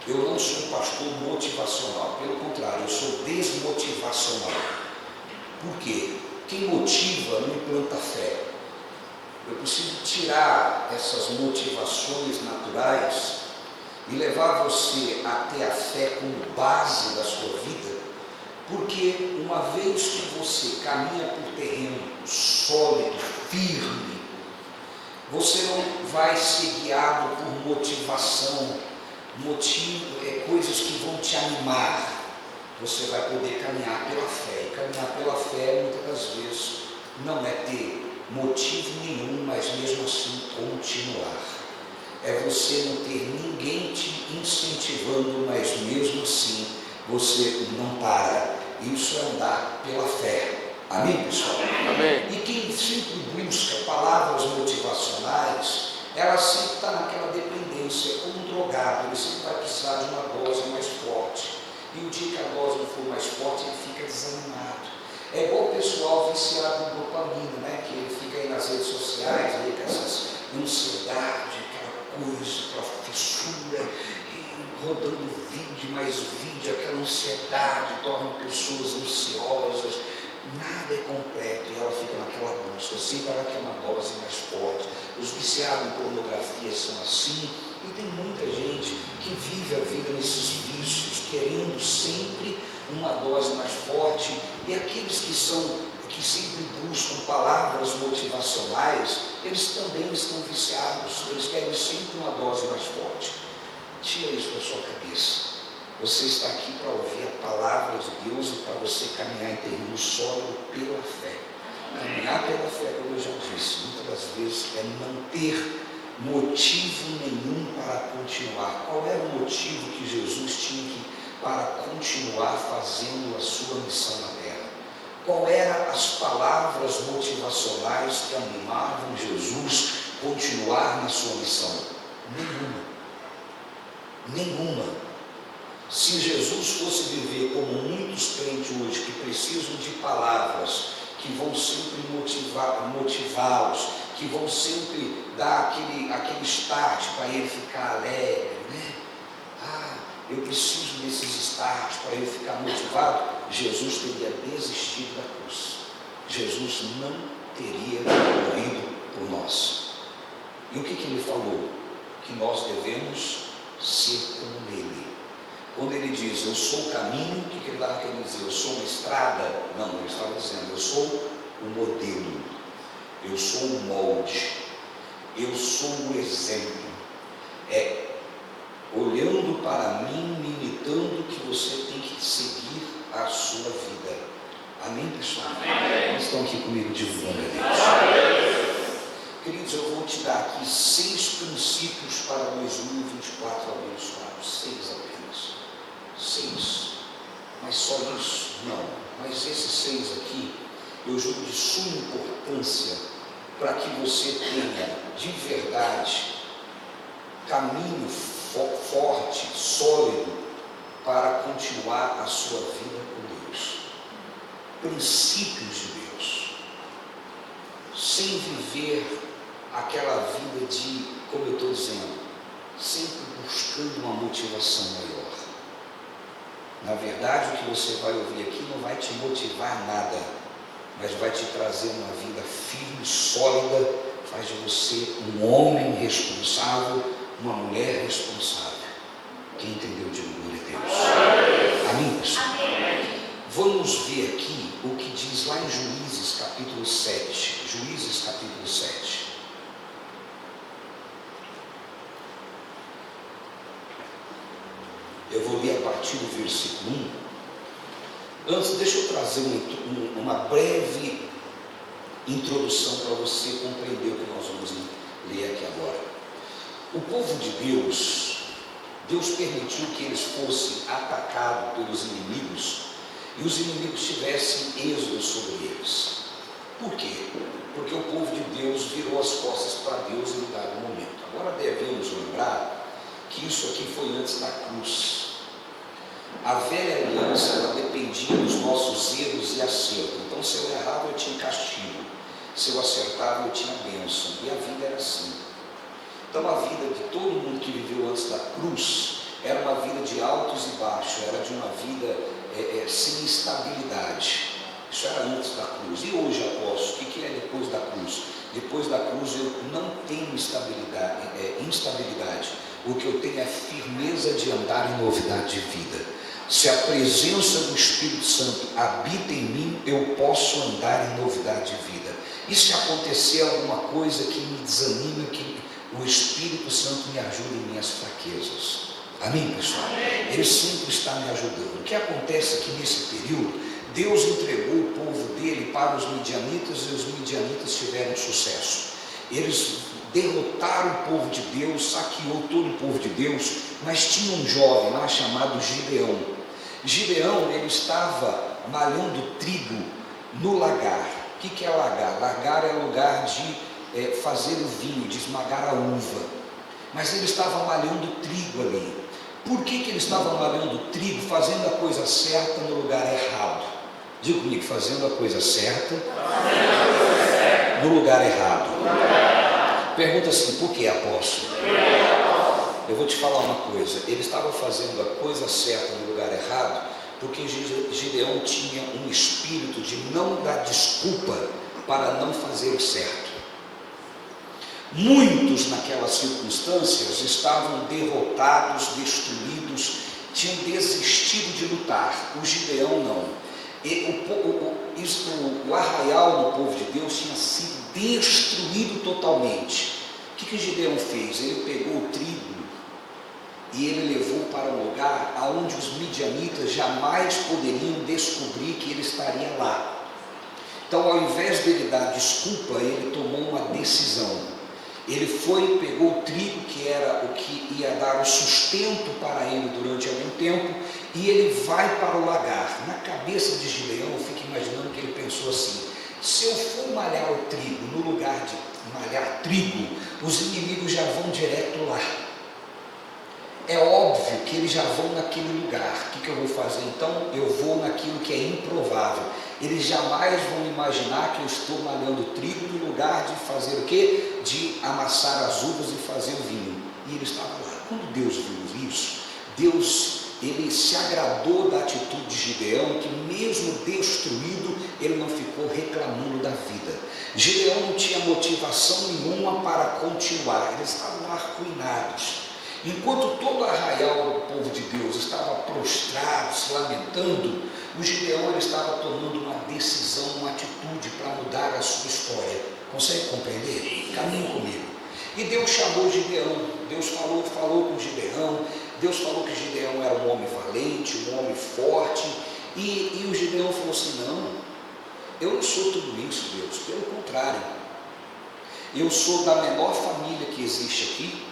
Eu não sou um pastor motivacional, pelo contrário, eu sou desmotivacional. Por quê? Quem motiva não implanta fé. Eu preciso tirar essas motivações naturais e levar você a ter a fé como base da sua vida, porque uma vez que você caminha por terreno sólido, firme, você não vai ser guiado por motivação, coisas que vão te animar. Você vai poder caminhar pela fé, e caminhar pela fé muitas das vezes não é ter motivo nenhum, mas mesmo assim continuar. É você não ter ninguém te incentivando, mas mesmo assim você não para. Isso é andar pela fé. Amém, pessoal? Amém. E quem sempre busca palavras motivacionais, ela sempre está naquela dependência, como um drogado, ele sempre vai precisar de uma dose mais forte. E o dia que a dose não for mais forte, ele fica desanimado. É igual o pessoal viciado em dopamina, né? Que ele fica aí nas redes sociais, aí com essas ansiedade, aquela coisa, aquela fissura, rodando vídeo, mais vídeo, aquela ansiedade, torna pessoas ansiosas, nada é completo, e ela fica naquela busca, sempre ela quer uma dose mais forte. Os viciados em pornografia são assim, e tem muita gente que vive a vida nesses vícios, querendo sempre uma dose mais forte, e aqueles que sempre buscam palavras motivacionais, eles também estão viciados, eles querem sempre uma dose mais forte. Tira isso da sua cabeça. Você está aqui para ouvir a palavra de Deus e para você caminhar em terreno sólido pela fé. Caminhar pela fé, como eu já disse, muitas das vezes é não ter motivo nenhum para continuar. Qual era o motivo que Jesus tinha para continuar fazendo a sua missão na terra? Qual eram as palavras motivacionais que animavam Jesus a continuar na sua missão? Nenhuma. Se Jesus fosse viver como muitos crentes hoje, que precisam de palavras que vão sempre motivá-los, que vão sempre dar aquele start para ele ficar alegre, né? Eu preciso desses starts para ele ficar motivado. Jesus teria desistido da cruz. Jesus não teria morrido por nós. E o que ele falou? Que nós devemos ser como ele. Quando ele diz, eu sou o caminho, o que ele estava querendo dizer? Eu sou uma estrada? Não, ele estava dizendo, eu sou o modelo, eu sou o molde, eu sou o exemplo. Olhando para mim, me imitando, que você tem que seguir a sua vida. Amém, pessoal? Amém. Vocês estão aqui comigo divulgando a Deus. Queridos, eu vou te dar aqui 6 princípios para 2024 abençoados. 6 apenas. 6. Mas só isso? Não. Mas esses 6 aqui, eu julgo de suma importância para que você tenha, de verdade, caminho forte, sólido, para continuar a sua vida com Deus. Princípios de Deus. Sem viver aquela vida de, como eu estou dizendo, sempre buscando uma motivação maior. Na verdade, o que você vai ouvir aqui não vai te motivar nada, mas vai te trazer uma vida firme, sólida, faz de você um homem responsável, uma mulher responsável. Quem entendeu, diga glória a Deus. Amém, pessoal? Amém. Vamos ver aqui o que diz lá em Juízes capítulo 7. Juízes capítulo 7. Eu vou ler a partir do versículo 1. Antes, deixa eu trazer uma breve introdução para você compreender o que nós vamos ler aqui agora. O povo de Deus, Deus permitiu que eles fossem atacados pelos inimigos e os inimigos tivessem êxodo sobre eles. Por quê? Porque o povo de Deus virou as costas para Deus em um dado momento. Agora devemos lembrar que isso aqui foi antes da cruz. A velha aliança, ela dependia dos nossos erros e acertos. Então, se eu errava, eu tinha castigo. Se eu acertava, eu tinha bênção. E a vida era assim. Então, a vida de todo mundo que viveu antes da cruz era uma vida de altos e baixos, era de uma vida sem estabilidade. Isso era antes da cruz. E hoje, apóstolo, o que é depois da cruz? Depois da cruz eu não tenho instabilidade. O que eu tenho é firmeza de andar em novidade de vida. Se a presença do Espírito Santo habita em mim, eu posso andar em novidade de vida. E se acontecer alguma coisa que me desanime, que o Espírito Santo me ajude em minhas fraquezas. Amém, pessoal? Ele sempre está me ajudando. O que acontece é que nesse período, Deus entregou o povo dele para os midianitas e os midianitas tiveram sucesso. Eles derrotaram o povo de Deus, saqueou todo o povo de Deus, mas tinha um jovem lá chamado Gideão. Gideão, ele estava malhando trigo no lagar. O que é lagar? Lagar é lugar de fazer o vinho, de esmagar a uva. Mas ele estava malhando trigo ali. Por que ele estava malhando trigo, fazendo a coisa certa no lugar errado? Diga comigo, fazendo a coisa certa no lugar errado. Pergunta assim, por que, apóstolo? Eu vou te falar uma coisa, ele estava fazendo a coisa certa no lugar errado, porque Gideão tinha um espírito de não dar desculpa para não fazer o certo. Muitos naquelas circunstâncias estavam derrotados, destruídos, tinham desistido de lutar. O Gideão não. O arraial do povo de Deus tinha sido destruído totalmente. O que Gideão fez? Ele pegou o trigo e ele levou para um lugar onde os midianitas jamais poderiam descobrir que ele estaria lá. Então, ao invés dele dar desculpa, ele tomou uma decisão. Ele foi e pegou o trigo, que era o que ia dar o sustento para ele durante algum tempo, e ele vai para o lagar. Na cabeça de Gideão, eu fico imaginando que ele pensou assim: se eu for malhar o trigo, no lugar de malhar trigo, os inimigos já vão direto lá. É óbvio que eles já vão naquele lugar. O que eu vou fazer então? Eu vou naquilo que é improvável. Eles jamais vão imaginar que eu estou malhando trigo no lugar de fazer o quê? De amassar as uvas e fazer o vinho. E ele estava lá. Quando Deus viu isso, Deus, ele se agradou da atitude de Gideão, que mesmo destruído, ele não ficou reclamando da vida. Gideão não tinha motivação nenhuma para continuar. Eles estavam arruinados. Enquanto todo o arraial do povo de Deus estava prostrado, se lamentando, o Gideão ele estava tomando uma decisão, uma atitude para mudar a sua história. Consegue compreender? Caminhe comigo. E Deus chamou Gideão, Deus falou com Gideão, Deus falou que Gideão era um homem valente, um homem forte, e o Gideão falou assim: não, eu não sou tudo isso, Deus, pelo contrário, eu sou da menor família que existe aqui.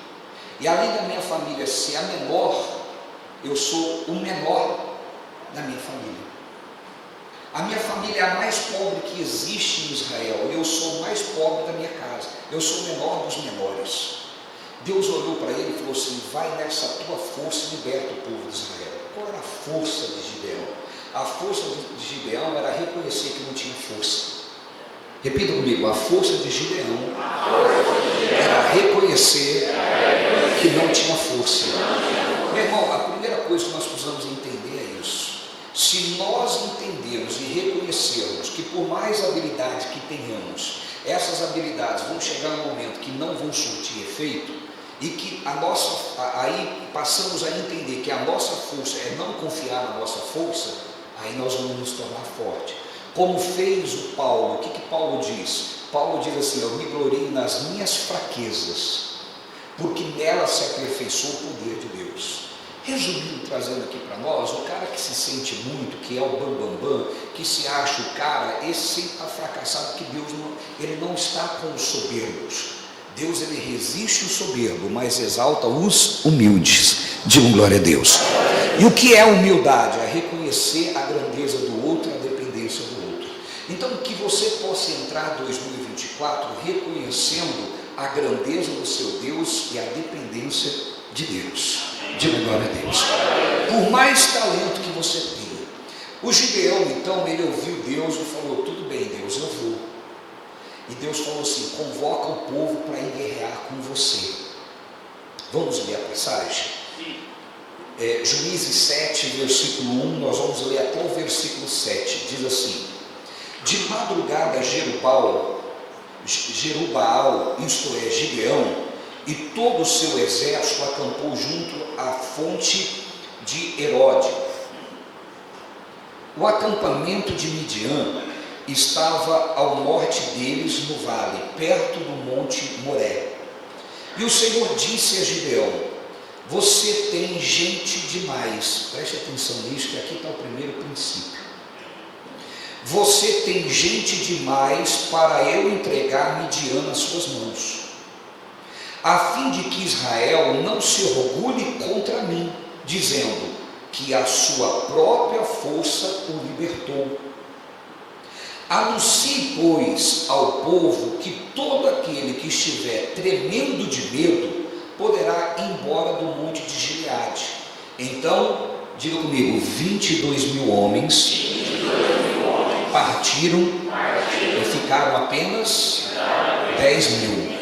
E além da minha família ser a menor, eu sou o menor da minha família. A minha família é a mais pobre que existe em Israel. Eu sou o mais pobre da minha casa. Eu sou o menor dos menores. Deus olhou para ele e falou assim: vai nessa tua força e liberta o povo de Israel. Qual era a força de Gideão? A força de Gideão era reconhecer que não tinha força. Repita comigo: a força de Gideão era reconhecer que não tinha força. Meu irmão, a primeira coisa que nós precisamos entender é isso. Se nós entendermos e reconhecermos que por mais habilidade que tenhamos, essas habilidades vão chegar um momento que não vão surtir efeito, e que aí passamos a entender que a nossa força é não confiar na nossa força, aí nós vamos nos tornar fortes. Como fez o Paulo. O que Paulo diz? Paulo diz assim: eu me glorio nas minhas fraquezas, porque nela se aperfeiçoa o poder de Deus. Resumindo, trazendo aqui para nós, o cara que se sente muito, que é o bambambam, que se acha o cara, esse sempre está fracassado, porque Deus ele não está com os soberbos. Deus ele resiste o soberbo, mas exalta os humildes. Digam glória a Deus. E o que é humildade? É reconhecer a grandeza do outro, a dependência do outro. Então, que você possa entrar 2024 reconhecendo a grandeza do seu Deus e a dependência de Deus. Diga glória a Deus. Por mais talento que você tenha. O Gideão, então, ele ouviu Deus e falou: tudo bem, Deus, eu vou. E Deus falou assim: convoca o povo para ir guerrear com você. Vamos ler a passagem? Juízes 7, versículo 1, nós vamos ler até o versículo 7, diz assim: de madrugada Jerubaal, isto é, Gideão, e todo o seu exército acampou junto à fonte de Herode. O acampamento de Midian estava ao norte deles no vale, perto do monte Moré. E o Senhor disse a Gideão: você tem gente demais. Preste atenção nisso, que aqui está o primeiro princípio. Você tem gente demais para eu entregar Midian nas suas mãos, a fim de que Israel não se orgulhe contra mim, dizendo que a sua própria força o libertou. Anuncie, pois, ao povo que todo aquele que estiver tremendo de medo poderá ir embora do monte de Gileade. Então, diga comigo, 22 mil homens partiram e ficaram apenas 10 mil.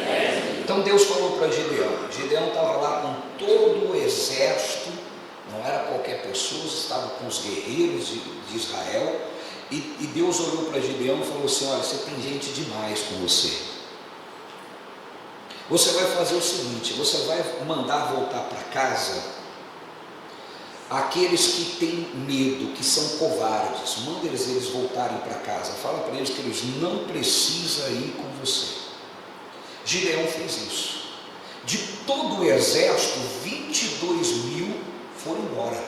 Então Deus falou para Gideão estava lá com todo o exército, não era qualquer pessoa, estava com os guerreiros de Israel, e Deus olhou para Gideão e falou assim: olha, você tem gente demais com você. Você vai fazer o seguinte, você vai mandar voltar para casa aqueles que têm medo, que são covardes, manda eles voltarem para casa, fala para eles que eles não precisam ir com você. Gideão fez isso. De todo o exército, 22 mil foram embora.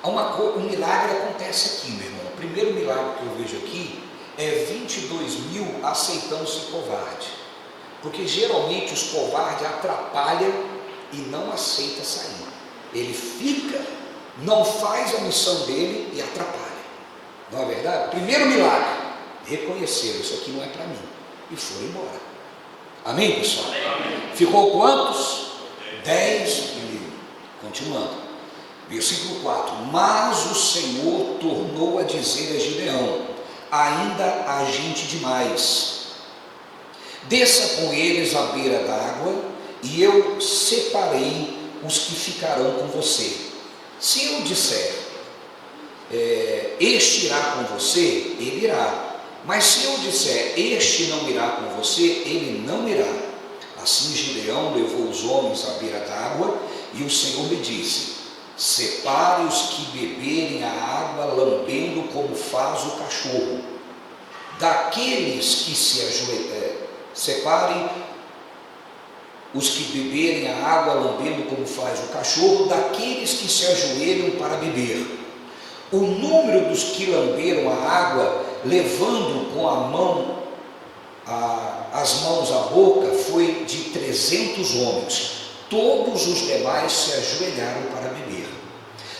Um milagre acontece aqui, meu irmão. O primeiro milagre que eu vejo aqui é 22 mil aceitando ser covarde, porque geralmente os covardes atrapalham e não aceita sair. Ele fica, não faz a missão dele e atrapalha. Não é verdade? Primeiro milagre, reconheceram: isso aqui não é para mim, e foram embora. Amém, pessoal? Amém. Ficou quantos? 10 mil. Continuando, versículo 4: mas o Senhor tornou a dizer a Gideão: ainda há gente demais, desça com eles à beira d'água, e eu separei os que ficarão com você. Se eu disser, este irá com você, ele irá. Mas se eu disser, este não irá com você, ele não irá. Assim Gideão levou os homens à beira d'água, e o Senhor lhe disse: separe os que beberem a água lambendo como faz o cachorro, daqueles que se separem os que beberem a água lambendo como faz o cachorro, daqueles que se ajoelham para beber. O número dos que lamberam a água, levando com a mão as mãos à boca, foi de 300 homens. Todos os demais se ajoelharam para beber.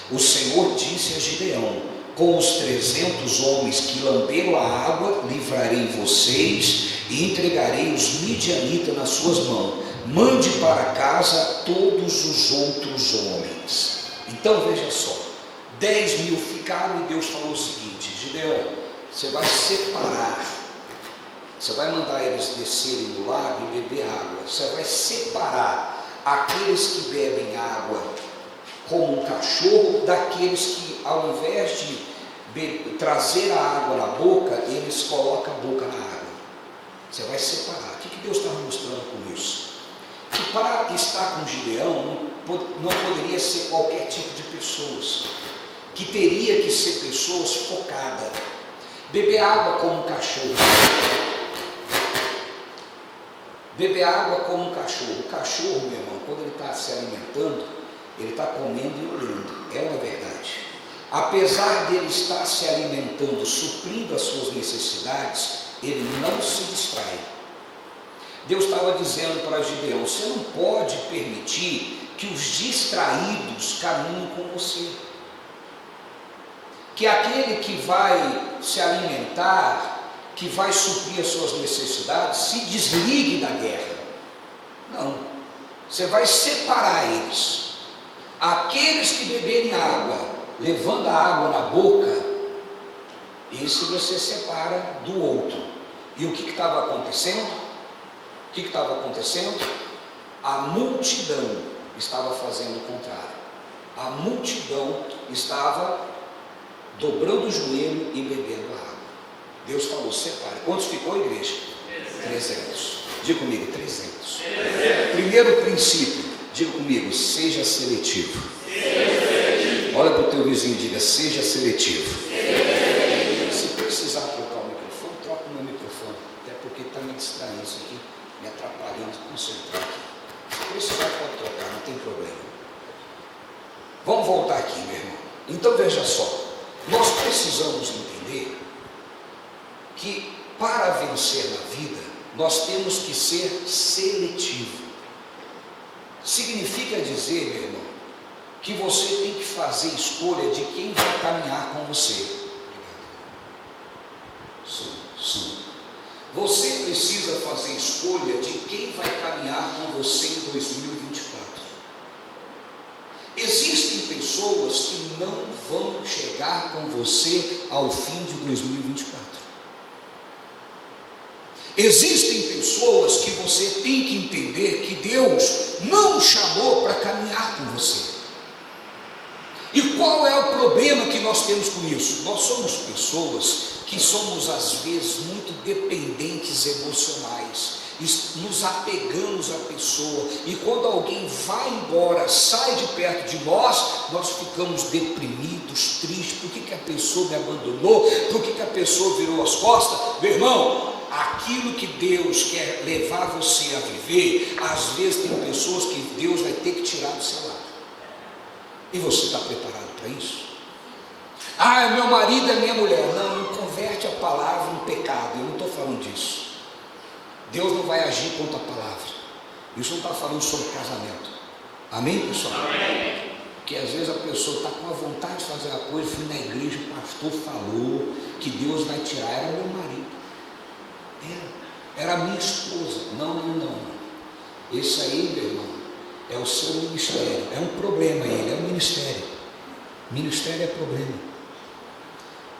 O Senhor disse a Gideão: com os 300 homens que lamberam a água, livrarei vocês e entregarei os midianitas nas suas mãos. Mande para casa todos os outros homens. Então veja só, 10 mil ficaram, e Deus falou o seguinte: Gideão, você vai separar, você vai mandar eles descerem do lago e beber água. Você vai separar aqueles que bebem água como um cachorro, daqueles que, ao invés de trazer a água na boca, eles colocam a boca na água. Você vai separar. O que Deus está mostrando com isso? Que para estar com Gideão não poderia ser qualquer tipo de pessoas, que teria que ser pessoas focadas. Beber água como um cachorro. Beber água como um cachorro. O cachorro, meu irmão, quando ele está se alimentando, ele está comendo e olhando. É uma verdade. Apesar de ele estar se alimentando, suprindo as suas necessidades, ele não se distrai. Deus estava dizendo para Gideão: você não pode permitir que os distraídos caminhem com você, que aquele que vai se alimentar, que vai suprir as suas necessidades, se desligue da guerra. Não, você vai separar eles. Aqueles que beberem água, levando a água na boca, esse você separa do outro. E o que estava acontecendo? O que estava acontecendo? A multidão estava fazendo o contrário. A multidão estava dobrando o joelho e bebendo a água. Deus falou: separe. Quantos ficou, igreja? 300. Diga comigo: 300. Primeiro princípio, diga comigo: seja seletivo. Olha para o teu vizinho e diga: seja seletivo. Se precisar trocar o microfone, troca o meu microfone, até porque está me distraindo isso aqui, me atrapalhando de concentrar aqui. Se precisar, pode trocar, não tem problema. Vamos voltar aqui, meu irmão. Então veja só, nós precisamos entender que para vencer na vida, nós temos que ser seletivo. Significa dizer, meu irmão, que você tem que fazer escolha de quem vai caminhar com você. Sim. Você precisa fazer escolha de quem vai caminhar com você em 2024. Existem pessoas que não vão chegar com você ao fim de 2024. Existem pessoas que você tem que entender que Deus não chamou para caminhar com você. E qual é o problema que nós temos com isso? Nós somos pessoas que somos às vezes muito dependentes emocionais, nos apegamos à pessoa, e quando alguém vai embora, sai de perto de nós, nós ficamos deprimidos, tristes. Por que a pessoa me abandonou? Por que a pessoa virou as costas? Meu irmão, aquilo que Deus quer levar você a viver, às vezes tem pessoas que Deus vai ter que tirar do seu lado. E você está preparado para isso? Ah, meu marido é minha mulher. Não converte a palavra em pecado. Eu não estou falando disso. Deus não vai agir contra a palavra. Isso não está falando sobre casamento. Amém, pessoal? Amém. Porque às vezes a pessoa está com a vontade de fazer a coisa, fui na igreja, o pastor falou que Deus vai tirar. Era meu marido. Era minha esposa. Não. Esse aí, meu irmão, é o seu ministério. É um problema ele, é um ministério. Ministério é problema.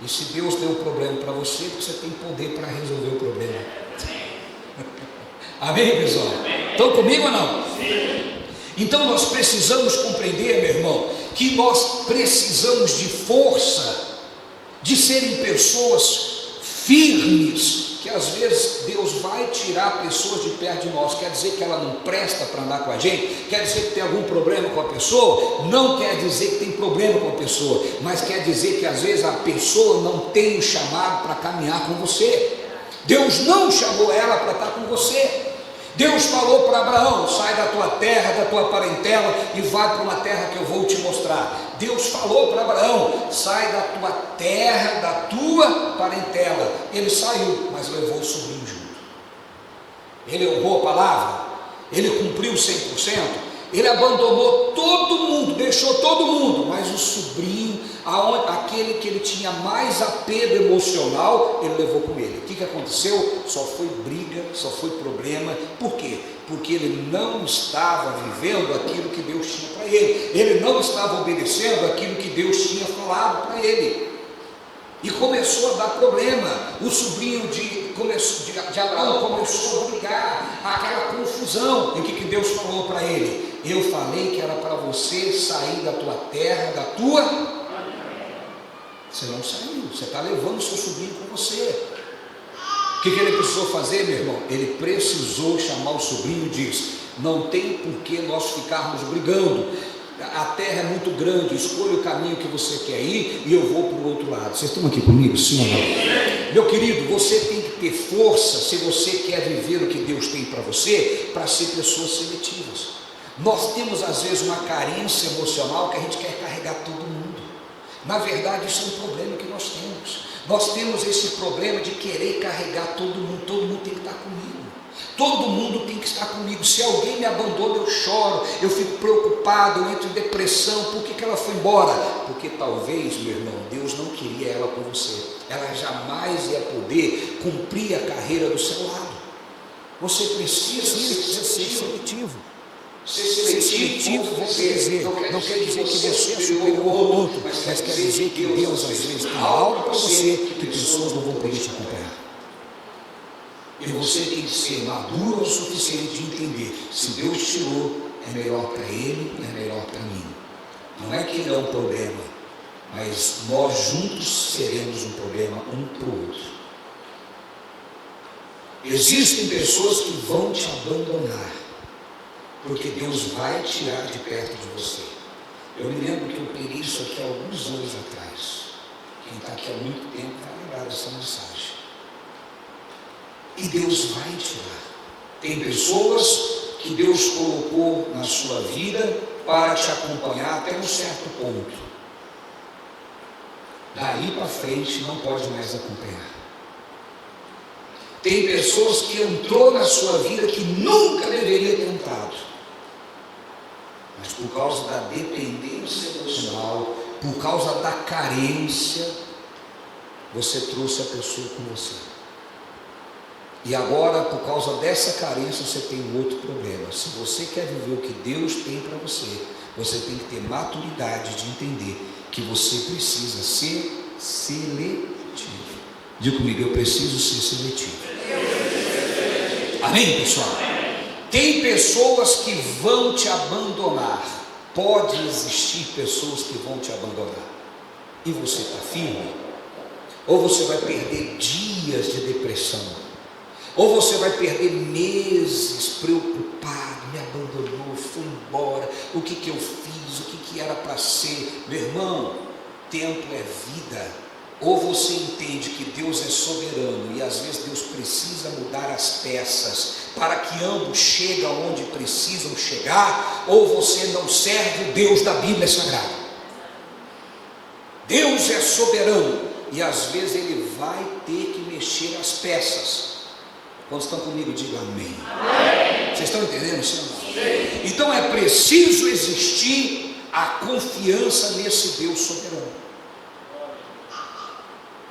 E se Deus deu o problema para você, você tem poder para resolver o problema. Amém, pessoal? Estão comigo ou não? Sim. Então nós precisamos compreender, meu irmão, que nós precisamos de força, de serem pessoas firmes, que às vezes Deus vai tirar pessoas de perto de nós. Quer dizer que ela não presta para andar com a gente? Quer dizer que tem algum problema com a pessoa? Não quer dizer que tem problema com a pessoa, mas quer dizer que às vezes a pessoa não tem o chamado para caminhar com você. Deus não chamou ela para estar com você. Deus falou para Abraão: sai da tua terra, da tua parentela e vai para uma terra que eu vou te mostrar. Deus falou para Abraão: sai da tua terra, da tua parentela. Ele saiu, mas levou o sobrinho junto. Ele honrou a palavra, ele cumpriu 100%, ele abandonou todo mundo, deixou todo mundo, mas o sobrinho, aquele que ele tinha mais apego emocional, ele levou com ele. O que aconteceu? Só foi briga, só foi problema. Por quê? Porque ele não estava vivendo aquilo que Deus tinha para ele, ele não estava obedecendo aquilo que Deus tinha falado para ele, e começou a dar problema. O sobrinho de Abraão começou a brigar, aquela confusão. E o que Deus falou para ele? Eu falei que era para você sair da tua terra, da tua... Você não saiu, você está levando o seu sobrinho com você. O que ele precisou fazer, meu irmão? Ele precisou chamar o sobrinho e disse: não tem por que nós ficarmos brigando. A terra é muito grande, escolha o caminho que você quer ir e eu vou para o outro lado. Vocês estão aqui comigo, sim ou não? Meu querido, você tem que ter força, se você quer viver o que Deus tem para você, para ser pessoas seletivas. Nós temos às vezes uma carência emocional que a gente quer carregar todo mundo. Na verdade, isso é um problema que nós temos. Nós temos esse problema de querer carregar todo mundo tem que estar comigo. Todo mundo tem que estar comigo. Se alguém me abandona, eu choro, eu fico preocupado, eu entro em depressão. Por que ela foi embora? Porque talvez, meu irmão, Deus não queria ela com você. Ela jamais ia poder cumprir a carreira do seu lado. Você precisa ser seletivo. Ser seletivo, vou dizer, não quer dizer que você é superior ao outro, mas quer dizer que Deus às vezes tem algo para você que pessoas não vão poder te acompanhar. E você tem que ser maduro o suficiente de entender: se Deus tirou, é melhor para ele, é melhor para mim. Não é que ele é um problema, mas nós juntos seremos um problema um para o outro. Existem pessoas que vão te abandonar, porque Deus vai tirar de perto de você. Eu me lembro que eu peguei isso aqui há alguns anos atrás. Quem está aqui há muito tempo vai lembrar dessa mensagem. E Deus vai tirar. Tem pessoas que Deus colocou na sua vida para te acompanhar até um certo ponto. Daí para frente não pode mais acompanhar. Tem pessoas que entrou na sua vida que nunca deveria ter entrado, mas por causa da dependência emocional, por causa da carência, você trouxe a pessoa com você. E agora, por causa dessa carência, você tem um outro problema. Se você quer viver o que Deus tem para você, você tem que ter maturidade de entender que você precisa ser seletivo. Diga comigo, eu preciso ser seletivo. Amém, pessoal? Tem pessoas que vão te abandonar. Pode existir pessoas que vão te abandonar. E você está firme? Ou você vai perder dias de depressão? Ou você vai perder meses preocupado, me abandonou, foi embora, o que eu fiz, o que era para ser? Meu irmão, tempo é vida. Ou você entende que Deus é soberano e às vezes Deus precisa mudar as peças para que ambos cheguem aonde precisam chegar, ou você não serve o Deus da Bíblia Sagrada. Deus é soberano e às vezes Ele vai ter que mexer as peças. Quando estão comigo, diga amém. Amém. Vocês estão entendendo, senhor? Sim. Então é preciso existir a confiança nesse Deus soberano.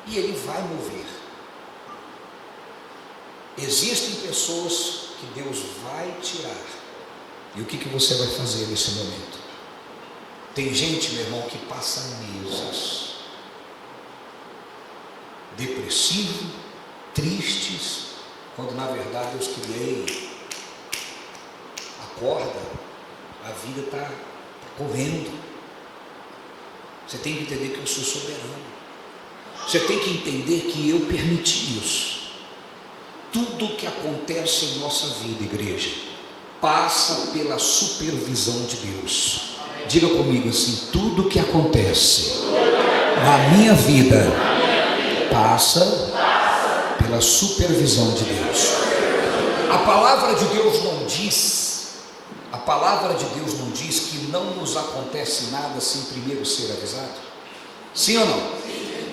E Ele vai mover. Existem pessoas que Deus vai tirar. E o que você vai fazer nesse momento? Tem gente, meu irmão, que passa meses depressivo, tristes, quando na verdade Deus queria, acorda, a vida está correndo. Você tem que entender que eu sou soberano. Você tem que entender que eu permiti isso. Tudo que acontece em nossa vida, igreja, passa pela supervisão de Deus. Diga comigo assim: tudo que acontece na minha vida passa pela supervisão de Deus. A palavra de Deus não diz que não nos acontece nada sem primeiro ser avisado. Sim ou não?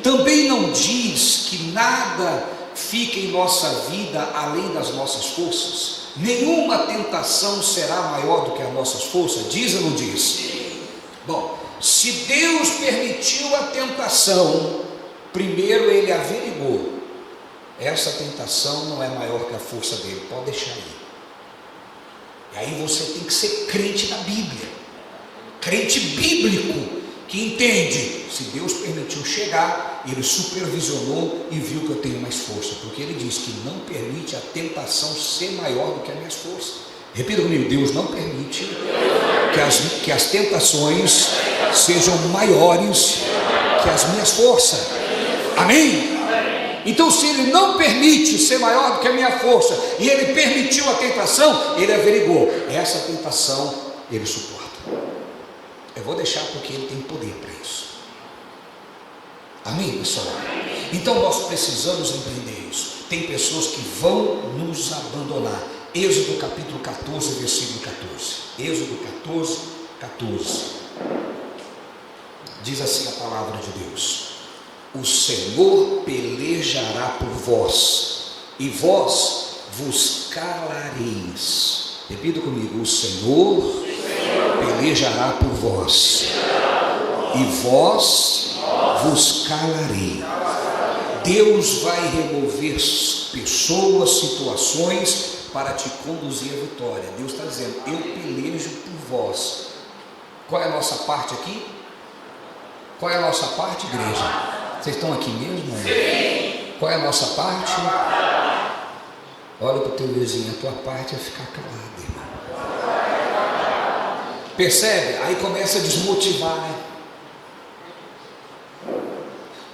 Também não diz que nada fica em nossa vida além das nossas forças. Nenhuma tentação será maior do que as nossas forças. Diz ou não diz? Bom, se Deus permitiu a tentação, primeiro Ele averigou. Essa tentação não é maior que a força dele, pode deixar aí. E aí você tem que ser crente na Bíblia, crente bíblico, que entende, se Deus permitiu chegar, Ele supervisionou e viu que eu tenho mais força, porque Ele diz que não permite a tentação ser maior do que as minhas forças. Repita comigo: Deus não permite que as tentações sejam maiores que as minhas forças. Amém? Então, se Ele não permite ser maior do que a minha força, e Ele permitiu a tentação, Ele averigou, essa tentação Ele suporta. Eu vou deixar porque Ele tem poder para isso. Amém, pessoal? Então nós precisamos entender isso. Tem pessoas que vão nos abandonar. Êxodo capítulo 14, versículo 14. Êxodo 14, 14. Diz assim a palavra de Deus: o Senhor pelejará por vós, e vós vos calareis. Repita comigo: o Senhor pelejará por vós, e vós vos calareis. Deus vai remover pessoas, situações para te conduzir à vitória. Deus está dizendo: eu pelejo por vós. Qual é a nossa parte aqui? Qual é a nossa parte, igreja? Vocês estão aqui mesmo? Sim. Qual é a nossa parte? Olha para o teu vizinho: a tua parte é ficar calado, irmão. Percebe? Aí começa a desmotivar, né?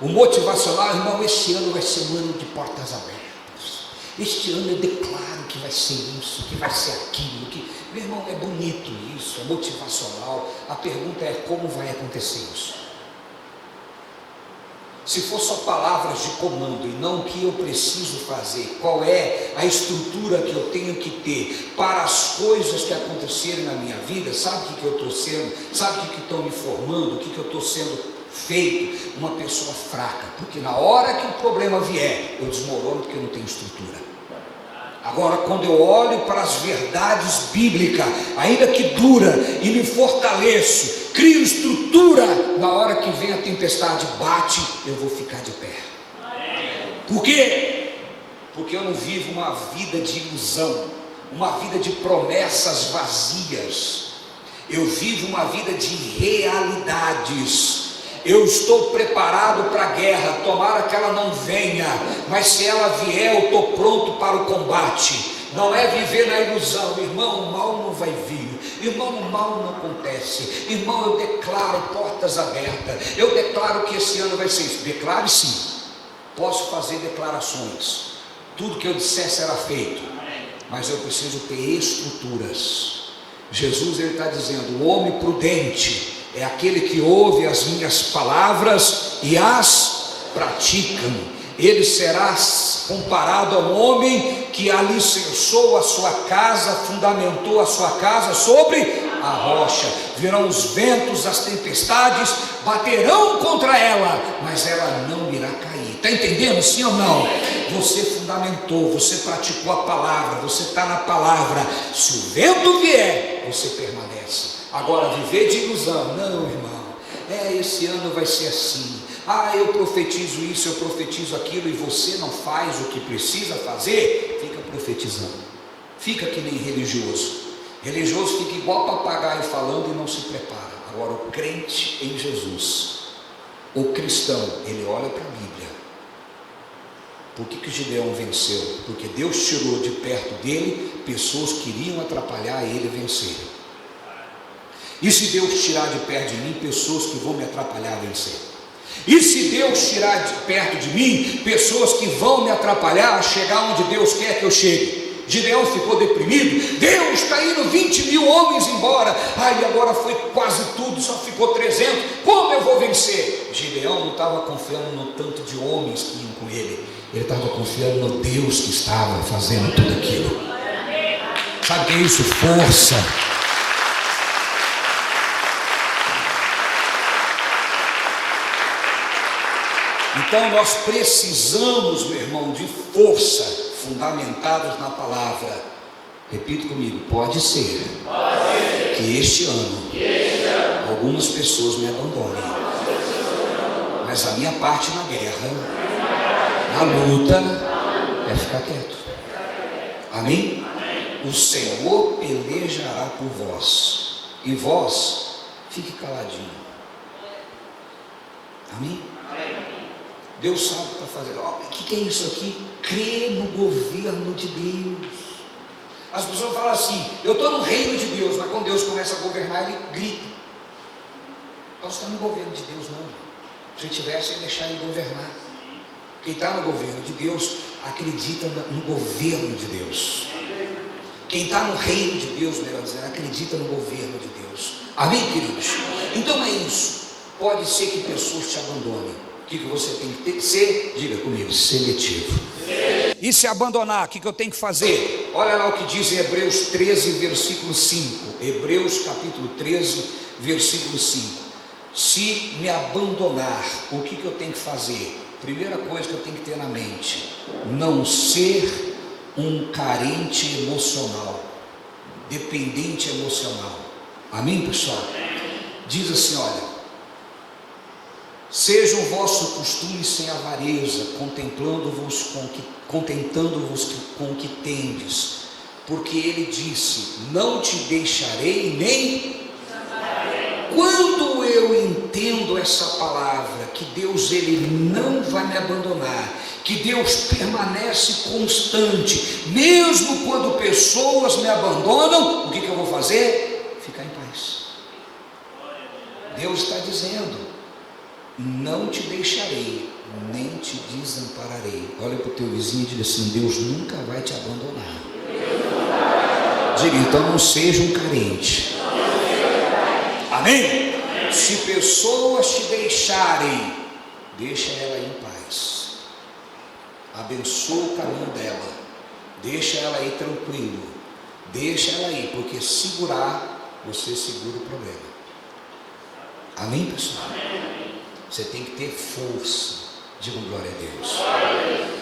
O motivacional, irmão, este ano vai ser um ano de portas abertas. Este ano eu declaro que vai ser isso, que vai ser aquilo, que... Meu irmão, é bonito isso, é motivacional. A pergunta é como vai acontecer isso? Se for só palavras de comando e não o que eu preciso fazer, qual é a estrutura que eu tenho que ter para as coisas que acontecerem na minha vida, sabe o que eu estou sendo? Sabe o que estão me formando? O que eu estou sendo feito? Uma pessoa fraca, porque na hora que o problema vier, eu desmorono porque eu não tenho estrutura. Agora, quando eu olho para as verdades bíblicas, ainda que dura, e me fortaleço, crio estrutura, na hora que vem a tempestade, bate, eu vou ficar de pé. Por quê? Porque eu não vivo uma vida de ilusão, uma vida de promessas vazias. Eu vivo uma vida de realidades. Eu estou preparado para a guerra, tomara que ela não venha, mas se ela vier, eu estou pronto para o combate. Não é viver na ilusão, irmão, o mal não vai vir, irmão, o mal não acontece, irmão, eu declaro portas abertas, eu declaro que esse ano vai ser isso. Declare sim, posso fazer declarações, tudo que eu disser será feito, mas eu preciso ter estruturas. Jesus, ele está dizendo, o homem prudente é aquele que ouve as minhas palavras e as praticam. Ele será comparado ao homem que alicerçou a sua casa, fundamentou a sua casa sobre a rocha. Virão os ventos, as tempestades, baterão contra ela, mas ela não irá cair. Está entendendo, sim ou não? Você fundamentou, você praticou a palavra, você está na palavra. Se o vento vier, você permanece. Agora, viver de ilusão, não, irmão, esse ano vai ser assim, eu profetizo isso, eu profetizo aquilo, e você não faz o que precisa fazer, fica profetizando, fica que nem religioso fica igual papagaio falando e não se prepara. Agora, o crente em Jesus, o cristão, ele olha para a Bíblia. Por que Gideão venceu? Porque Deus tirou de perto dele pessoas que iriam atrapalhar ele vencer. E se Deus tirar de perto de mim pessoas que vão me atrapalhar a vencer? E se Deus tirar de perto de mim pessoas que vão me atrapalhar a chegar onde Deus quer que eu chegue? Gideão ficou deprimido. Deus está indo 20 mil homens embora. Agora foi quase tudo, só ficou 300. Como eu vou vencer? Gideão não estava confiando no tanto de homens que iam com ele. Ele estava confiando no Deus que estava fazendo tudo aquilo. Sabe o que é isso? Força. Então nós precisamos, meu irmão, de força, fundamentados na palavra. Repita comigo, pode ser que este ano algumas pessoas me abandonem, mas a minha parte na guerra, na luta, é ficar quieto. Amém? O Senhor pelejará por vós, e vós fique caladinho. Amém? Deus sabe o que está fazendo. O que é isso aqui? Crer no governo de Deus. As pessoas falam assim, eu estou no reino de Deus, mas quando Deus começa a governar, ele grita. Nós estamos no governo de Deus, não. Se ele tivesse, ele deixar ele governar. Quem está no governo de Deus, acredita no governo de Deus. Quem está no reino de Deus, melhor dizendo, acredita no governo de Deus. Amém, queridos? Então é isso. Pode ser que pessoas te abandonem. O que você tem que ser? Diga comigo, seletivo. E se abandonar, o que eu tenho que fazer? Olha lá o que diz em Hebreus 13, versículo 5. Hebreus capítulo 13, versículo 5. Se me abandonar, o que eu tenho que fazer? Primeira coisa que eu tenho que ter na mente: não ser um carente emocional, dependente emocional. Amém, pessoal? Diz assim, olha: seja o vosso costume sem avareza, contentando-vos com o que tendes, porque ele disse: não te deixarei nem... Quando eu entendo essa palavra, que Deus ele não vai me abandonar, que Deus permanece constante, mesmo quando pessoas me abandonam, o que eu vou fazer? Ficar em paz. Deus está dizendo: não te deixarei, nem te desampararei. Olha para o teu vizinho e diz assim: Deus nunca vai te abandonar. Diga, então não seja um carente. Amém? Se pessoas te deixarem, deixa ela em paz. Abençoa o caminho dela. Deixa ela aí tranquilo. Deixa ela aí, porque segurar, você segura o problema. Amém, pessoal? Você tem que ter força. Diga glória a Deus.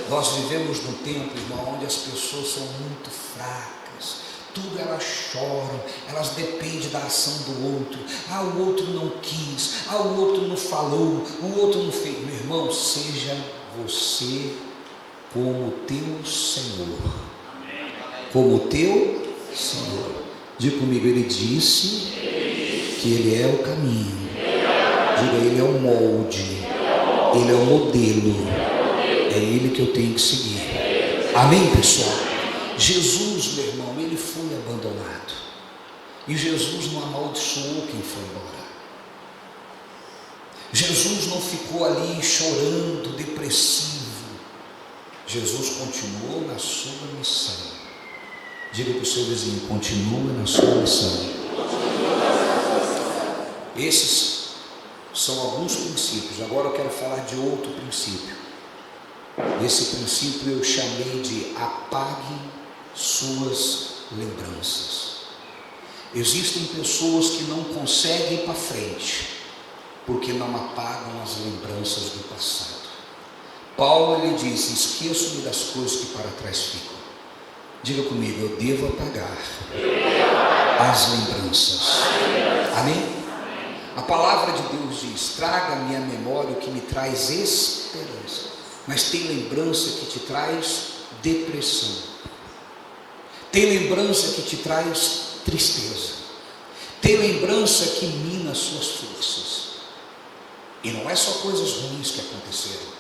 Nós vivemos num tempo, irmão, onde as pessoas são muito fracas. Tudo elas choram, elas dependem da ação do outro. Ah, o outro não quis, ah, o outro não falou, o outro não fez. Meu irmão, seja você como o teu Senhor. Como o teu Senhor. Diga comigo, Ele disse que Ele é o caminho. Diga, Ele é o molde. Ele é o modelo. É Ele que eu tenho que seguir. Amém, pessoal? Jesus, meu irmão, Ele foi abandonado. E Jesus não amaldiçoou quem foi embora. Jesus não ficou ali chorando, depressivo. Jesus continuou na sua missão. Diga para o seu vizinho: continua na sua missão. Esses são alguns princípios. Agora eu quero falar de outro princípio. Esse princípio eu chamei de apague suas lembranças. Existem pessoas que não conseguem ir para frente porque não apagam as lembranças do passado. Paulo, ele disse: esqueço-me das coisas que para trás ficam. Diga comigo, eu devo apagar as lembranças. Amém? A palavra de Deus diz: traga-me à memória o que me traz esperança. Mas tem lembrança que te traz depressão. Tem lembrança que te traz tristeza. Tem lembrança que mina as suas forças. E não é só coisas ruins que aconteceram.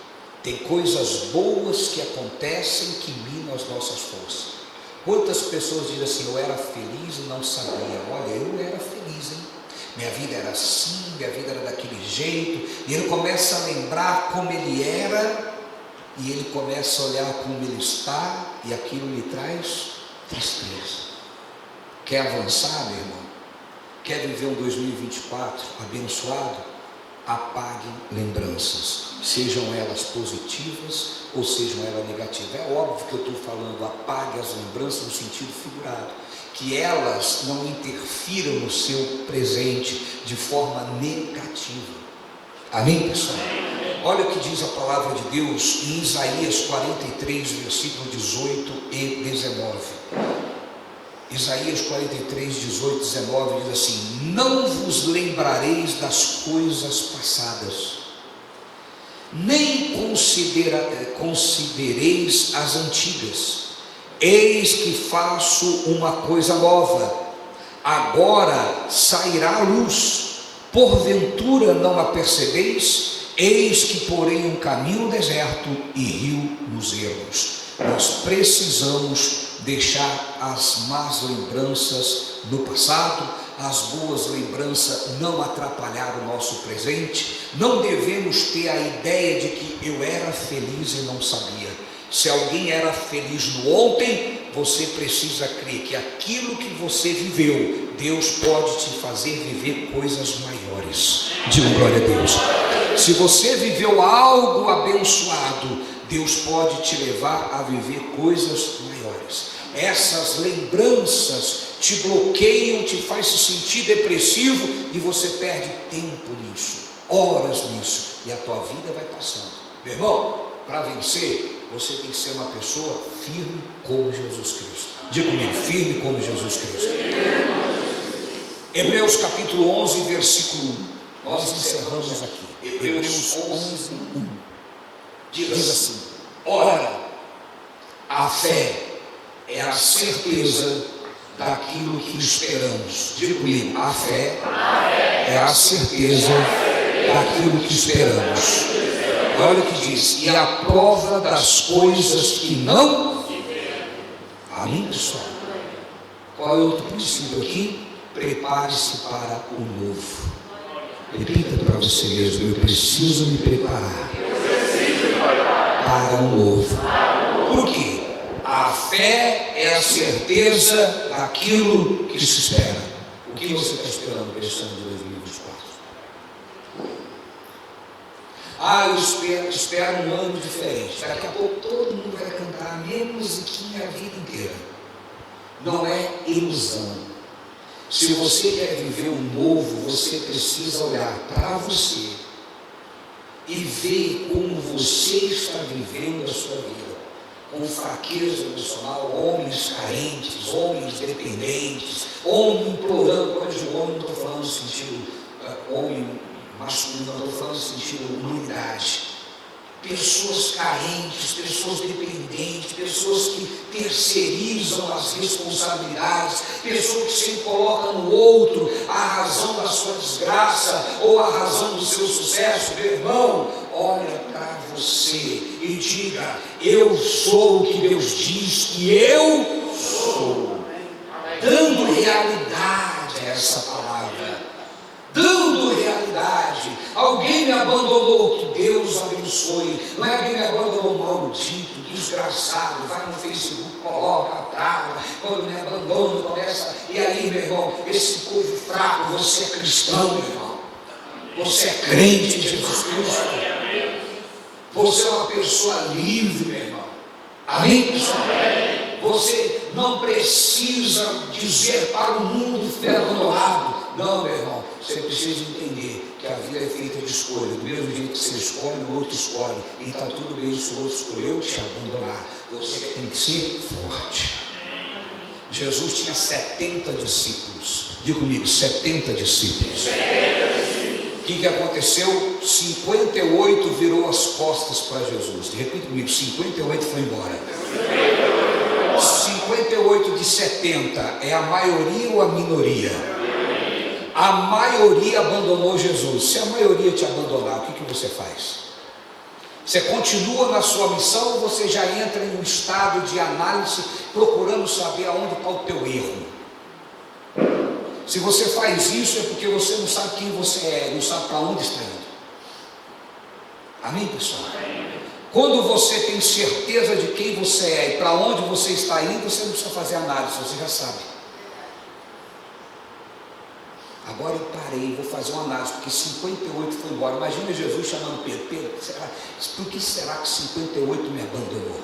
Tem coisas boas que acontecem que minam as nossas forças. Quantas pessoas dizem assim: eu era feliz e não sabia. Olha, eu era feliz, hein? Minha vida era assim, minha vida era daquele jeito. E ele começa a lembrar como ele era, e ele começa a olhar como ele está, e aquilo lhe traz tristeza. Quer avançar, meu irmão? Quer viver um 2024 abençoado? Apague lembranças, sejam elas positivas ou sejam elas negativas. É óbvio que eu estou falando apague as lembranças no sentido figurado, que elas não interfiram no seu presente de forma negativa. Amém, pessoal? Olha o que diz a palavra de Deus em Isaías 43, versículo 18 e 19. Isaías 43, 18 e 19 diz assim: não vos lembrareis das coisas passadas, nem considereis as antigas. Eis que faço uma coisa nova, agora sairá a luz, porventura não a percebeis? Eis que porém um caminho no deserto e rio nos ermos. Nós precisamos deixar as más lembranças no passado, as boas lembranças não atrapalhar o nosso presente. Não devemos ter a ideia de que eu era feliz e não sabia. Se alguém era feliz no ontem, você precisa crer que aquilo que você viveu, Deus pode te fazer viver coisas maiores. Diga glória a Deus. Se você viveu algo abençoado, Deus pode te levar a viver coisas maiores. Essas lembranças te bloqueiam, te faz se sentir depressivo e você perde tempo nisso, horas nisso, e a tua vida vai passando. Meu irmão, para vencer, você tem que ser uma pessoa firme como Jesus Cristo. Diga comigo, firme como Jesus Cristo. Hebreus capítulo 11, versículo 1. Nós encerramos aqui. Hebreus 11, 1. Diz assim: ora, a fé é a certeza daquilo que esperamos. Diga comigo, a fé é a certeza daquilo que esperamos. Olha o que diz: e a prova das coisas que não. Amém, pessoal? Qual é o outro princípio aqui? Prepare-se para o novo. Repita para você mesmo: eu preciso me preparar para um novo. Por quê? A fé é a certeza daquilo que se espera. O que você está esperando para esse ano de 2024? Eu espero um ano diferente. Daqui a pouco todo mundo vai cantar a mesma musiquinha a vida inteira. Não é ilusão. Se você quer viver um novo, você precisa olhar para você e ver como você está vivendo a sua vida, com fraqueza emocional, homens carentes, homens dependentes, homem implorando. Quando eu digo homem, não estou falando no sentido homem masculino, não estou falando no sentido humanidade. Pessoas carentes, pessoas dependentes, pessoas que terceirizam as responsabilidades, pessoas que se colocam no outro a razão da sua desgraça ou a razão do seu sucesso. Meu irmão, olha para você e diga: eu sou o que Deus diz que eu sou, dando realidade a essa palavra, dando realidade. Alguém me abandonou, que Deus abençoe. Não é alguém me abandonou maldito, desgraçado, vai no Facebook, coloca a praga, quando me abandona, começa. E aí, meu irmão, esse povo fraco, você é cristão, meu irmão, você é crente em Jesus Cristo, você é uma pessoa livre, meu irmão. Amém, pessoal? Você não precisa dizer para o mundo abandonado. Não, meu irmão, você precisa entender que a vida é feita de escolha. Do mesmo jeito que você escolhe, o outro escolhe. E está tudo bem se o outro escolheu te abandonar. Você tem que ser forte. Jesus tinha 70 discípulos. Diga comigo, 70 discípulos. O que aconteceu? 58 virou as costas para Jesus. Repita comigo, 58 foi embora. 58 de 70 é a maioria ou a minoria? A maioria abandonou Jesus. Se a maioria te abandonar, o que você faz? Você continua na sua missão ou você já entra em um estado de análise, procurando saber aonde está o teu erro? Se você faz isso é porque você não sabe quem você é, não sabe para onde está indo. Amém, pessoal? Quando você tem certeza de quem você é e para onde você está indo, você não precisa fazer análise, você já sabe. Agora eu parei, vou fazer uma análise, porque 58 foi embora. Imagina Jesus chamando Pedro: Pedro, por que será que 58 me abandonou?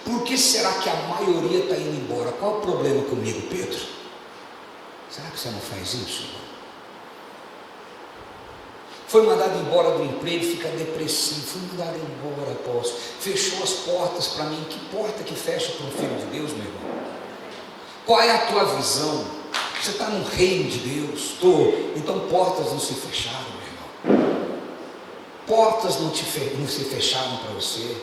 Por que será que a maioria está indo embora? Qual o problema comigo, Pedro? Será que você não faz isso, irmão? Foi mandado embora do emprego, fica depressivo. Foi mandado embora, apóstolo. Fechou as portas para mim. Que porta que fecha para um filho de Deus, meu irmão? Qual é a tua visão? Você está no reino de Deus? Estou. Então portas não se fecharam, meu irmão. Portas não se fecharam para você.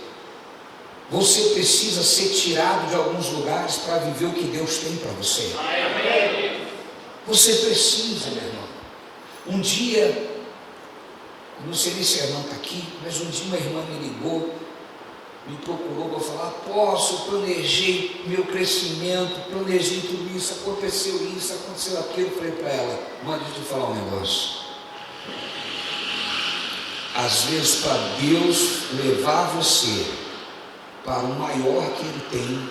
Você precisa ser tirado de alguns lugares para viver o que Deus tem para você. Você precisa, meu irmão. Um dia, não sei nem se a irmã está aqui, mas um dia uma irmã me ligou, me procurou para falar: apóstolo, eu planejei meu crescimento, planejei tudo isso, aconteceu aquilo. Eu falei para ela: mas deixa eu te falar um negócio. Às vezes, para Deus levar você para o maior que Ele tem,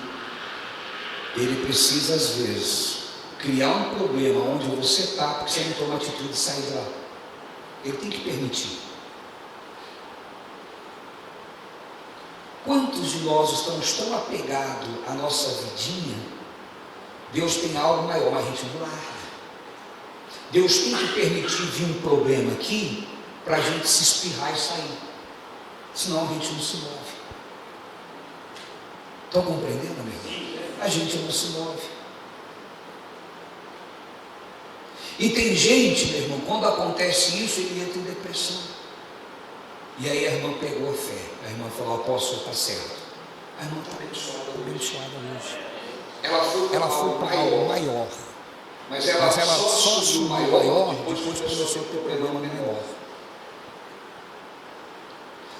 Ele precisa às vezes criar um problema onde você está, porque você não toma atitude de sair de lá. Ele tem que permitir. Quantos de nós estamos tão apegados à nossa vidinha? Deus tem algo maior, mas a gente não larga. Deus tem que permitir vir um problema aqui para a gente se espirrar e sair. Senão a gente não se move. Estão compreendendo, amigo? A gente não se move. E tem gente, meu irmão, quando acontece isso, ele entra em depressão. E aí a irmã pegou a fé. A irmã falou: apóstolo, está certo. A irmã está abençoada hoje. Ela foi para algo maior. Mas ela só subiu maior depois começou a ter problema menor.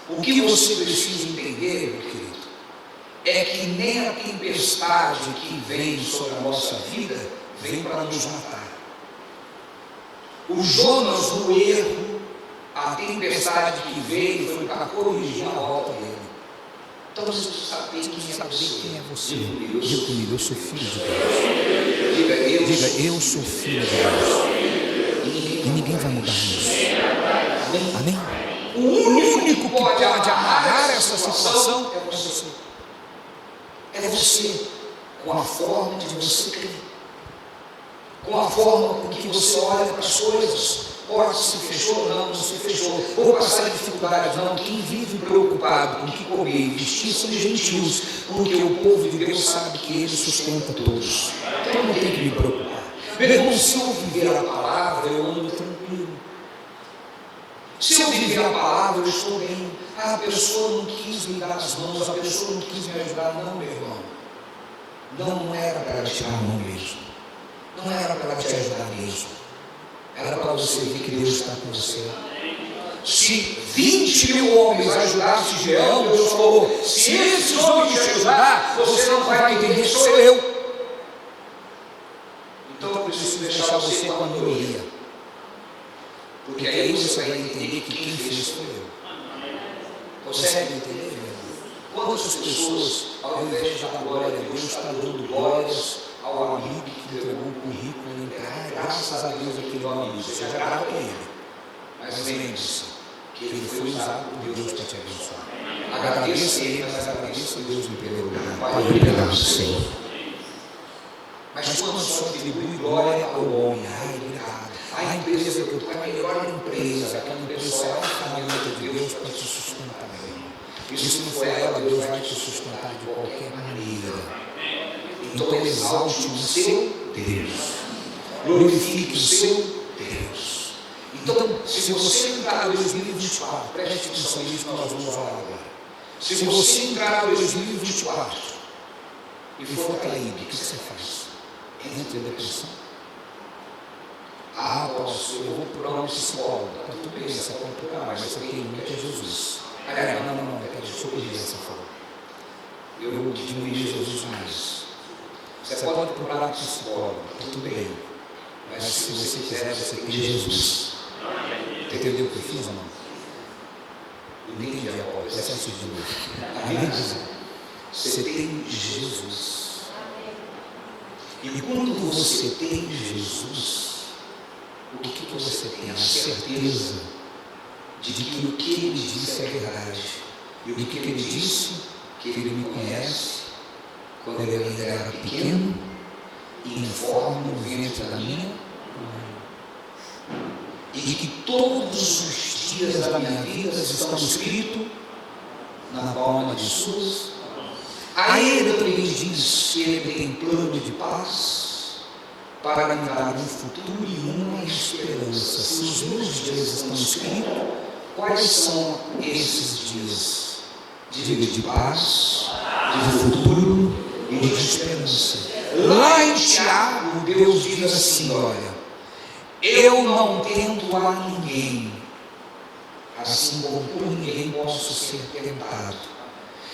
O que você precisa entender, meu querido, é que nem a tempestade que vem sobre a nossa vida vem para nos matar. O Jonas no erro, a tempestade que veio foi para corrigir a rota dele. Então você precisa saber quem é você. Diga comigo, eu sou filho de Deus. Diga, eu sou filho de Deus. E ninguém vai mudar isso. Amém? O único que pode amarrar essa situação é você. É você, com a forma de você crer, com a forma com que você olha para as coisas. Porta se fechou, não se fechou. Vou passar dificuldade, não. Quem vive preocupado com o que comer e vestir são gentios, porque o povo de Deus sabe que Ele sustenta todos. Então eu não tenho que me preocupar. Meu irmão, se eu viver a palavra, eu ando tranquilo. Se eu viver a palavra, eu estou bem. A pessoa não quis me dar as mãos, a pessoa não quis me ajudar. Não, meu irmão. Não era para ela tirar a mão mesmo. Não era para ela te ajudar mesmo. Era para você ver que Deus está com você. Se 20 mil homens ajudassem Gideão, Deus falou: se esses homens te ajudar, você não vai entender que sou eu. Então eu preciso deixar você com a minoria, porque aí você vai entender que quem fez foi eu. Consegue entender, meu irmão? Quantas pessoas, ao invés de dar glória a Deus, estão dando glórias ao amigo que entregou um currículo e entregar, graças a Deus aquele meu amigo, seja grato a ele, mas lembre-se que ele foi usado por Deus para te abençoar. Agradeça a ele, mas agradeça a Deus em primeiro lugar. Pai, obrigado, Senhor. Mas quando só atribui glória ao homem, ai, obrigado. A empresa que eu tenho é a melhor empresa, aquela empresa é a ferramenta de Deus para te sustentar, meu irmão. E se não for ela, Deus vai te sustentar de qualquer maneira. Então exalte o seu Deus, glorifique o seu Deus. Então, se você entrar em 2024, preste atenção nisso que nós vamos orar agora. Se você entrar em 2024 e for caído, o que você faz? Entra em depressão? Ah, pastor, eu vou procurar um psicólogo. Está tudo bem, você pode procurar, mas você tem um que é Jesus. Não, peraí, deixa eu corrigir essa fala. Eu diminuí Jesus mais. Você pode procurar psicólogo, está tudo bem. Mas se você quiser, você tem Jesus. Entendeu o que eu fiz ou não? Eu não entendi, Apolo. Essa é a sua de novo. Amém? Você tem Jesus. E quando você tem Jesus, o que você tem? A certeza de que o que Ele disse é verdade. E o que Ele disse? Que Ele me conhece quando eu ainda era pequeno, e em forma no ventre da minha mãe. E que todos os dias da minha vida estão escritos na palma de suas. A Ele também diz que Ele tem plano de paz para me dar um futuro e uma esperança. Se os meus dias estão escritos, quais são esses dias? Diga de paz, de futuro e de esperança. Lá em Tiago, Deus diz assim: olha, eu não tento a ninguém, assim como por ninguém posso ser tentado.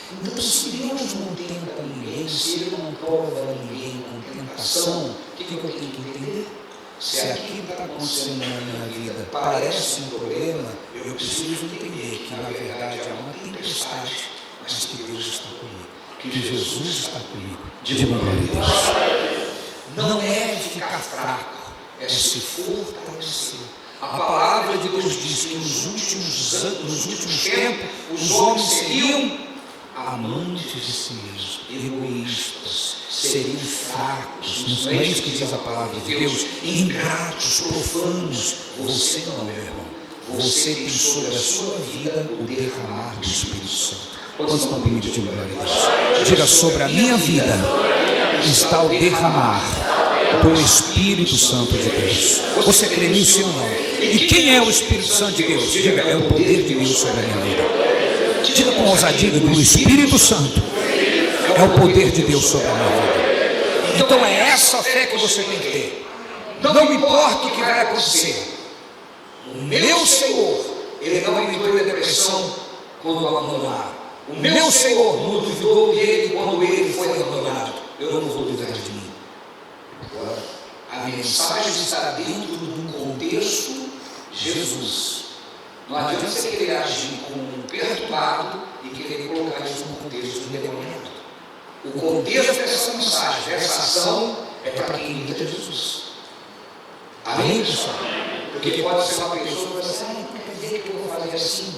Então, se Deus não tenta ninguém, se Ele não prova ninguém com tentação, o que eu tenho que entender? Se aquilo que está acontecendo na minha vida parece um problema, eu preciso entender que na verdade há uma tempestade, mas que Deus está comigo, que Jesus está comigo. Diga glória a Deus. Não é ficar fraco, é se fortalecer. A palavra de Deus diz que nos últimos tempos os homens seriam amantes de si mesmos, egoístas, seriam fracos. Não é isso que diz a palavra de Deus? Ingratos, profanos. Você não, meu irmão. Você tem sobre a sua vida o derramar do Espírito Santo. Quantos estão pedindo de glória a Deus? Diga: sobre a minha vida está o derramar do Espírito Santo de Deus. Você crê nisso ou não? E quem é o Espírito Santo de Deus? Diga: é o poder de Deus sobre a minha vida. Diga com ousadia: do Espírito Santo é o poder de Deus sobre a minha vida. Então é essa fé que você tem que ter. Não importa o que vai acontecer, o meu Senhor, Ele não entrou em depressão quando o abandonaram. O meu Senhor não duvidou dele quando ele foi abandonado. Eu não vou duvidar de mim. Agora, A mensagem está dentro de um contexto Jesus. Não adianta você querer agir como um perturbado e querer colocar isso no contexto do endemoniado. O contexto dessa mensagem, dessa ação, é para quem imita Jesus. Amém, pessoal? Porque pode ser uma pessoa que vai dizer, não quer dizer que eu vou fazer assim.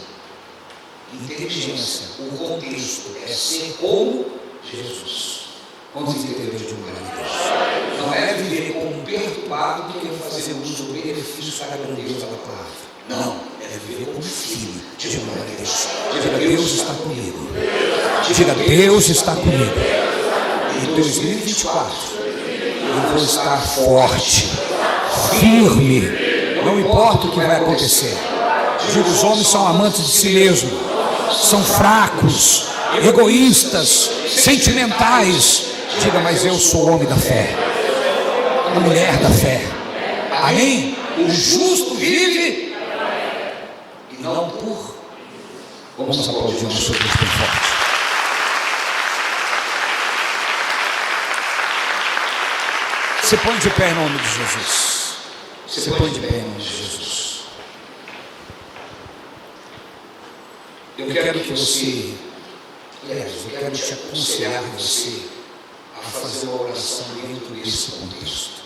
Inteligência, o contexto é ser como Jesus. Vamos entender de uma grande Deus. Não é viver como um perturbado que quer fazer uso do benefício da grandeza da palavra. Não, é viver como filho de uma grande Deus. Diga, Deus está comigo. Diga, Deus está comigo. Em 2024, eu vou estar forte, firme. Não importa o que vai acontecer. Diga, os homens são amantes de si mesmos, são fracos, egoístas, sentimentais. Diga, mas eu sou o homem da fé, a mulher da fé. Amém? O justo vive e não por. Vamos aplaudir o nosso Deus bem forte. Se põe de pé em nome de Jesus. Se põe de pé em nome de Jesus. Eu quero que você, eu quero te aconselhar você a fazer uma oração dentro desse contexto.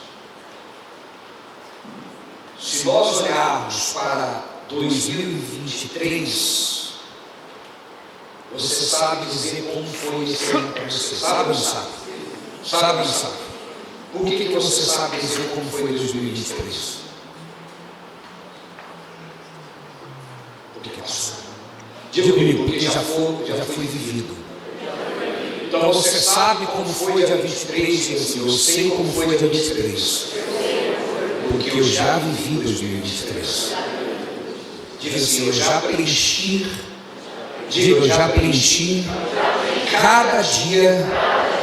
Se nós olharmos para 2023, você sabe dizer como foi esse ano para você? Sabe ou não sabe? Sabe ou não sabe? Por que você sabe dizer como foi 2023? Porque passou. Diga comigo, porque já foi vivido. Então você sabe como foi dia 23, e assim, eu sei como foi dia 23. Porque eu já vivi 2023. Diga assim, eu já preenchi. Diga, eu já preenchi cada dia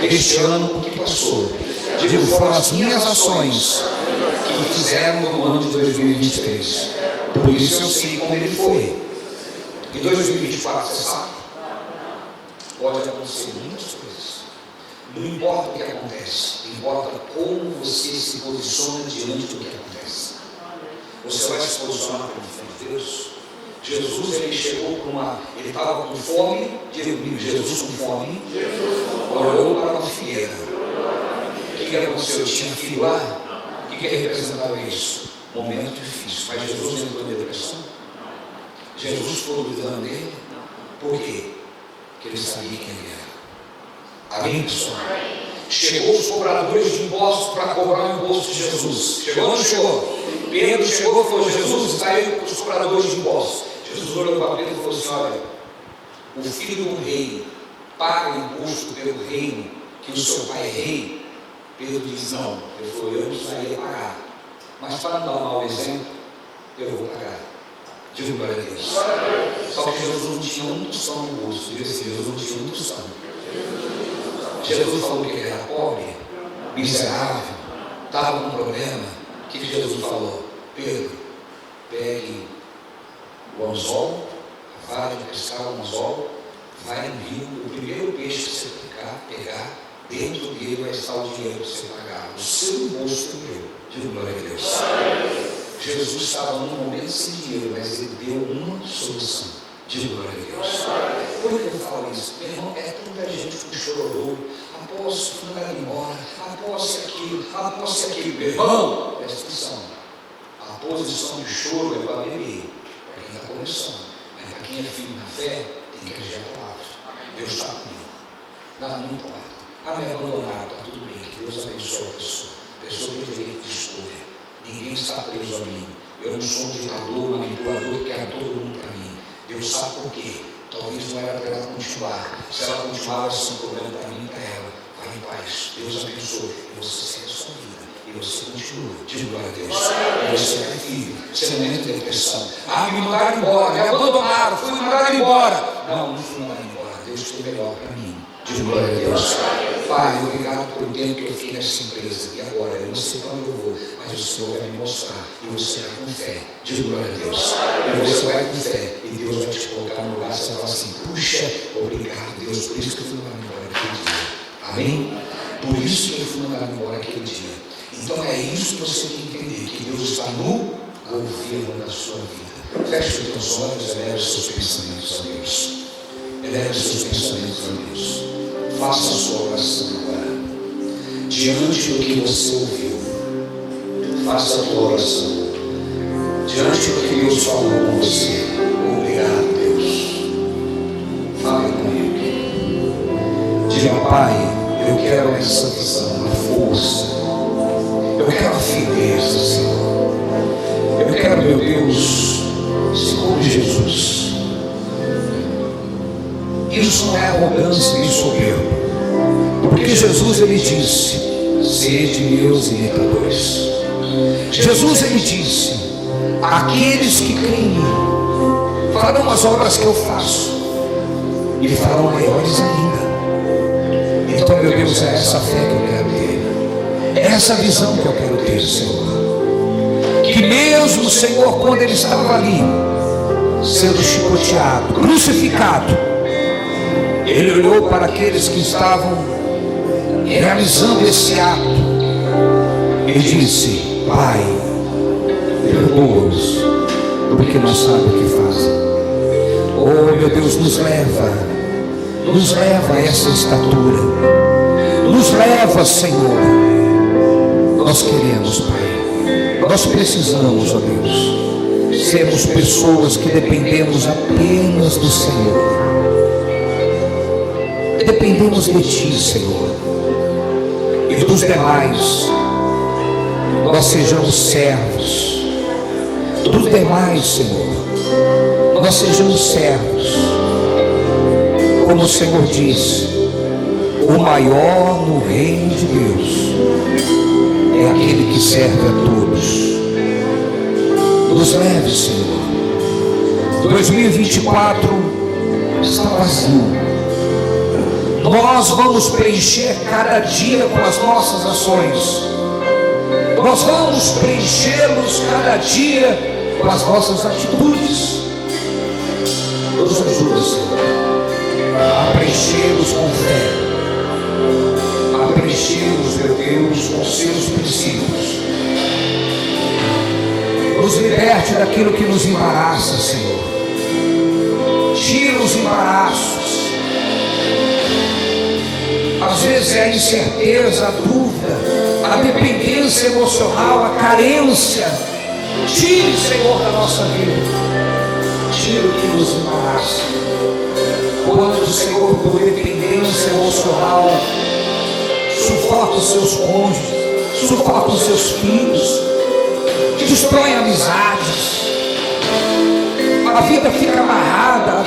deste ano que passou. Digo, foram as minhas ações que fizeram no ano de 2023. Por isso eu sei como ele foi. Em 2024, você sabe? Pode acontecer muitas coisas. Não importa o que acontece, importa como você se posiciona diante do que acontece. Você vai se posicionar como filho de Deus. Jesus, ele chegou com ele estava com fome, Jesus com fome, olhou para uma figueira. O que aconteceu? Tinha filho lá. O que representava isso? Momento difícil. Mas Jesus entrou na depressão. Jesus ficou duvidando dele. Por quê? Porque ele sabia quem ele era. Amém, pessoal? Chegou os cobradores de impostos para cobrar o imposto de Jesus. Chegou ou não chegou? Pedro chegou e falou, Jesus, está aí com os cobradores de impostos. Jesus olhou para Pedro e falou assim, olha, o filho do rei paga imposto pelo reino, que o seu pai é rei. Pedro diz, não, ele falou, eu não precisaria pagar. Mas para não dar um mau exemplo, eu vou pagar. Digo glória a Deus. Só que Jesus não tinha um tostão no bolso. Diga assim, Jesus não tinha um tostão. Jesus falou que ele era pobre, miserável, estava com um problema. O que Jesus falou? Pedro, pegue o anzol, a vara de pescar o anzol, vai no rio, o primeiro peixe que você pegar, dentro dele vai estar o dinheiro para você pagar. O seu imposto e eu. Digo glória a Deus. Jesus estava num momento sem dinheiro, mas ele deu uma solução. Digo glória a Deus. Por que eu falo isso? Meu irmão, é tanta gente que chorou. Após isso, foi embora. Após aquilo. Meu irmão, presta atenção. A posição de choro é para beber, para quem está começando. Mas para quem é filho na fé, tem que agir a palavra. Deus está comigo. Nada não importa. Me abandonado, está tudo bem. Que Deus abençoe a pessoa. A pessoa tem direito de escolha. Ninguém está preso a mim. Eu não sou um ditador, manipulador que quer todo mundo para mim. Deus sabe por quê. Talvez não era para ela continuar. Se ela continuar, vai ser um problema para mim e para ela. Vai em paz. Deus abençoe. E você segue a sua vida. E você continua. Diga glória a Deus. E você é filho. Você não entra em depressão. Me mandaram embora. Me abandonaram. Fui mandado embora. Não fui mandado embora. Deus tem melhor para mim. Diga glória a Deus. Pai, obrigado pelo tempo que eu fiquei nessa empresa. E agora, eu não sei para onde eu vou, mas o Senhor vai me mostrar. E você vai com fé. Diga glória a Deus. E você vai com fé. E Deus vai te colocar no lugar. Você vai falar assim, puxa, obrigado, Deus. Por isso que eu fui mandado embora naquele dia. Amém? Por isso que eu fui mandado embora naquele dia. Então é isso que você tem que entender, que Deus está no governo da sua vida. Feche os teus olhos, eleve os seus pensamentos a Deus. Eleve os seus pensamentos a Deus. Faça a sua oração agora. Diante do que você ouviu, faça a tua oração. Diante do que Deus falou com você, obrigado, Deus. Fale comigo. Diga, Pai, eu quero essa visão, a força. Eu quero a firmeza, Senhor. Eu quero, meu Deus, segundo Jesus. Isso não é arrogância e soberba. Porque Jesus, ele disse: sede meus imitadores. Jesus, ele disse: aqueles que creem em mim farão as obras que eu faço e farão maiores ainda. Então, meu Deus, é essa fé que eu quero ter, é essa visão que eu quero ter, Senhor. Que mesmo, Senhor, quando ele estava ali sendo chicoteado, crucificado, ele olhou para aqueles que estavam realizando esse ato e disse: Pai, perdoa-os, porque não sabem o que fazem. Oh, meu Deus, nos leva a essa estatura, nos leva, Senhor. Nós queremos, Pai, nós precisamos, ó Deus, sermos pessoas que dependemos apenas do Senhor. Dependemos de Ti, Senhor, e dos demais nós sejamos servos. Dos demais, Senhor, nós sejamos servos. Como o Senhor disse, o maior no reino de Deus é aquele que serve a todos. Nos leve, Senhor. 2024 está vazio. Nós vamos preencher cada dia com as nossas ações. Nós vamos preenchê-los cada dia com as nossas atitudes. Nos ajuda, Senhor, a preenchê-los com fé, a preenchê-los, meu Deus, com seus princípios. Nos liberte daquilo que nos embaraça, Senhor. Tira os embaraços. Às vezes é a incerteza, a dúvida, a dependência emocional, a carência. Tire, Senhor, da nossa vida. Tire o que nos embaraça. Quando, Senhor, por dependência emocional, sufoca os seus cônjuges, sufoca os seus filhos, destrói amizades, a vida fica amarrada,